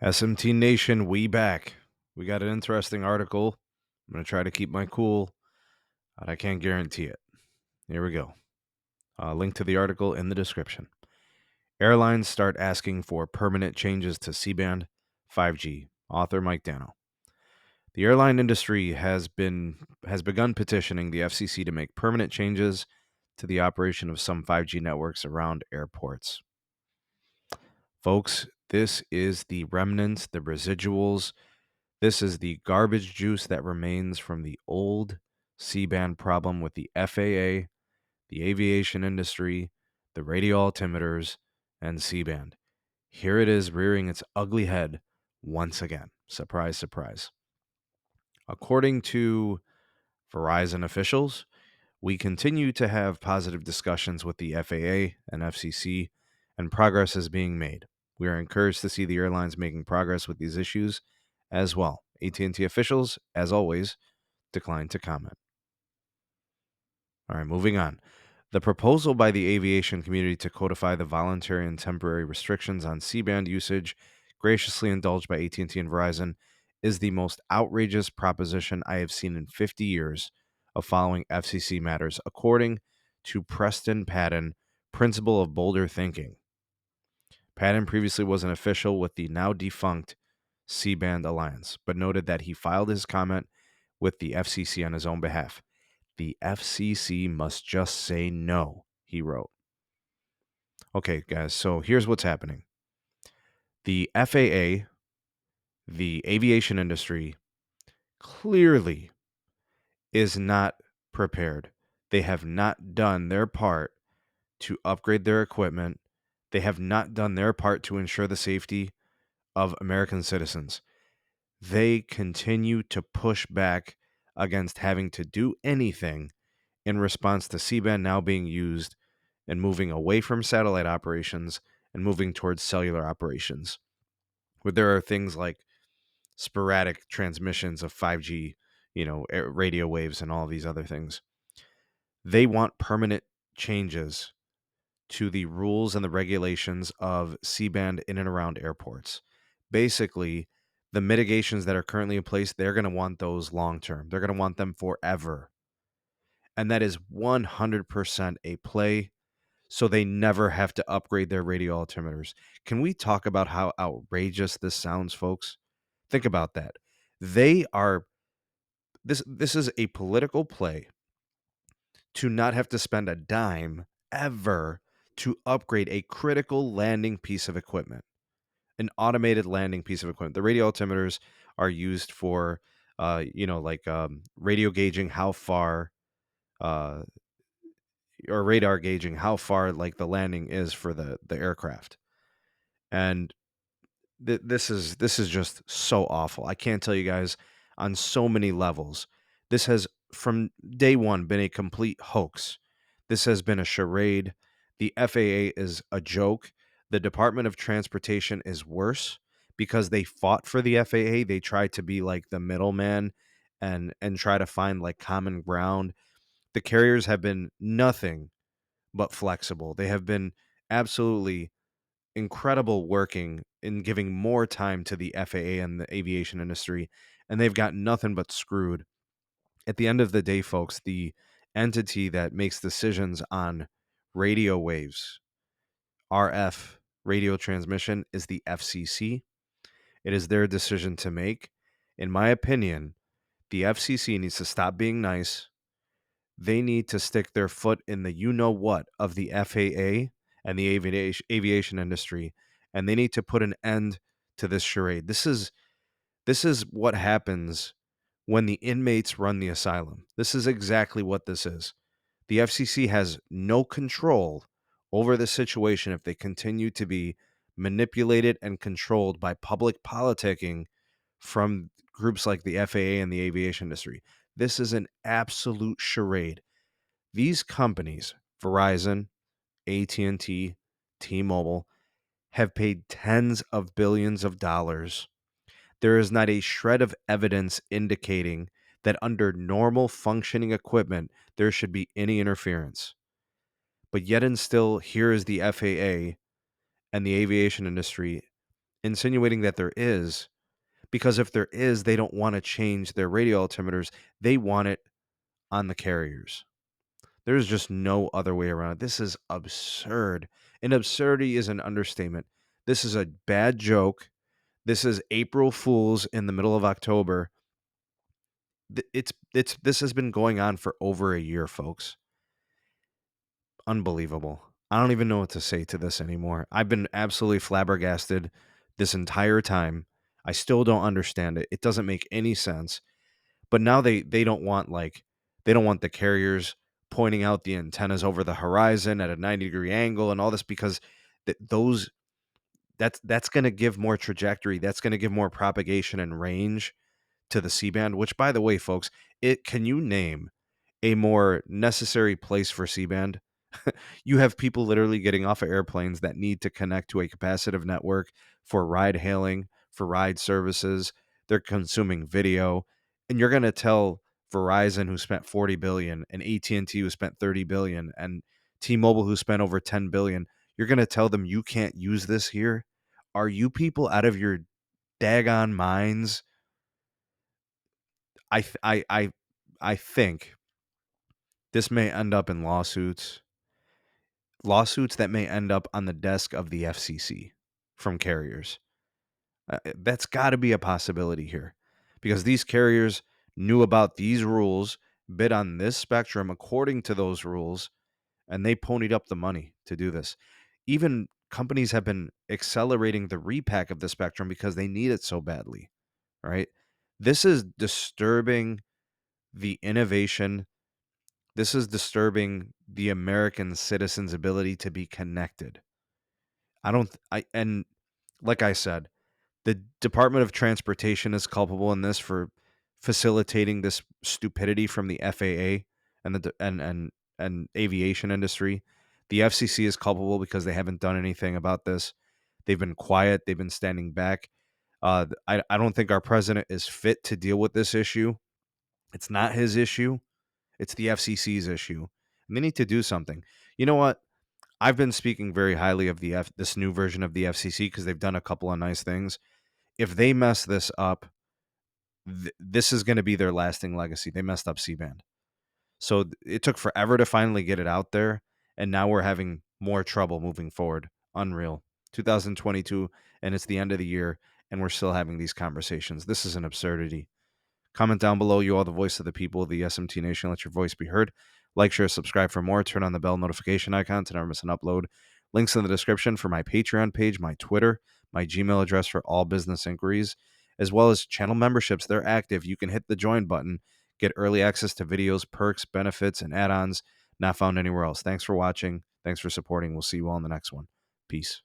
SMT Nation, we back. We got an interesting article. I'm going to try to keep my cool, but I can't guarantee it. Here we go. Link to the article in the description. Airlines start asking for permanent changes to C-band 5G. Author Mike Dano. The airline industry has begun petitioning the FCC to make permanent changes to the operation of some 5G networks around airports. Folks, this is the remnants, the residuals. This is the garbage juice that remains from the old C-band problem with the FAA, the aviation industry, the radio altimeters, and C-band. Here it is rearing its ugly head once again. Surprise, surprise. According to Verizon officials, we continue to have positive discussions with the FAA and FCC, and progress is being made. We are encouraged to see the airlines making progress with these issues as well. AT&T officials, as always, declined to comment. All right, moving on. The proposal by the aviation community to codify the voluntary and temporary restrictions on C-band usage, graciously indulged by AT&T and Verizon, is the most outrageous proposition I have seen in 50 years of following FCC matters, according to Preston Patton, principal of Bolder Thinking. Patton previously was an official with the now defunct C-band Alliance, but noted that he filed his comment with the FCC on his own behalf. The FCC must just say no, he wrote. Okay, guys, so here's what's happening. The FAA, the aviation industry, clearly is not prepared. They have not done their part to upgrade their equipment. They have not done their part to ensure the safety of American citizens. They continue to push back against having to do anything in response to C-band now being used and moving away from satellite operations and moving towards cellular operations, where there are things like sporadic transmissions of 5G, radio waves and all these other things. They want permanent changes to the rules and the regulations of C-band in and around airports. Basically, the mitigations that are currently in place, they're going to want those long term. They're going to want them forever. And that is 100% a play so they never have to upgrade their radio altimeters. Can we talk about how outrageous this sounds, folks? Think about that. They are this is a political play to not have to spend a dime ever to upgrade a critical landing piece of equipment, an automated landing piece of equipment. The radio altimeters are used for, radio gauging how far, uh, or radar gauging how far like the landing is for the aircraft. And this is just so awful. I can't tell you guys on so many levels. This has from day one been a complete hoax. This has been a charade. The FAA is a joke. The Department of Transportation is worse because they fought for the FAA. They tried to be like the middleman and try to find like common ground. The carriers have been nothing but flexible. They have been absolutely incredible working in giving more time to the FAA and the aviation industry, and they've got nothing but screwed. At the end of the day, folks, the entity that makes decisions on radio waves, RF radio transmission, is the FCC. It is their decision to make. In my opinion, the FCC needs to stop being nice. They need to stick their foot in the you know what of the FAA and the aviation industry, and they need to put an end to this charade. This is what happens when the inmates run the asylum. This is exactly what this is. The FCC has no control over the situation if they continue to be manipulated and controlled by public politicking from groups like the FAA and the aviation industry. This is an absolute charade. These companies, Verizon, AT&T, T-Mobile, have paid tens of billions of dollars. There is not a shred of evidence indicating that under normal functioning equipment, there should be any interference. But yet and still, here is the FAA and the aviation industry insinuating that there is, because if there is, they don't want to change their radio altimeters. They want it on the carriers. There's just no other way around it. This is absurd. And absurdity is an understatement. This is a bad joke. This is April Fools in the middle of October. This has been going on for over a year, folks. Unbelievable. I don't even know what to say to this anymore. I've been absolutely flabbergasted this entire time. I still don't understand it. It doesn't make any sense. But now they don't want they don't want the carriers pointing out the antennas over the horizon at a 90-degree angle and all this, because those that's going to give more trajectory. That's going to give more propagation and range to the C-band, which, by the way, folks, can you name a more necessary place for C-band? You have people literally getting off of airplanes that need to connect to a capacitive network for ride hailing, for ride services. They're consuming video, and you're going to tell Verizon, who spent 40 billion, and AT&T, who spent 30 billion, and T-Mobile, who spent over 10 billion, you're going to tell them you can't use this here? Are you people out of your daggone minds? I th- I think this may end up in lawsuits that may end up on the desk of the FCC from carriers. That's got to be a possibility here, because these carriers knew about these rules, bid on this spectrum according to those rules, and they ponied up the money to do this. Even companies have been accelerating the repack of the spectrum because they need it so badly, right? This is disturbing the innovation. This is disturbing the American citizen's ability to be connected. And like I said, the Department of Transportation is culpable in this for facilitating this stupidity from the FAA and and aviation industry. The FCC is culpable because they haven't done anything about this. They've been quiet. They've been standing back. I don't think our president is fit to deal with this issue. It's not his issue. It's the FCC's issue. And they need to do something. You know what? I've been speaking very highly of this new version of the FCC because they've done a couple of nice things. If they mess this up, this is going to be their lasting legacy. They messed up C-band. So it took forever to finally get it out there, and now we're having more trouble moving forward. Unreal. 2022, and it's the end of the year, and we're still having these conversations. This is an absurdity. Comment down below. You are the voice of the people of the SMT Nation. Let your voice be heard. Like, share, subscribe for more. Turn on the bell notification icon to never miss an upload. Links in the description for my Patreon page, my Twitter, my Gmail address for all business inquiries, as well as channel memberships. They're active. You can hit the join button, get early access to videos, perks, benefits, and add-ons not found anywhere else. Thanks for watching. Thanks for supporting. We'll see you all in the next one. Peace.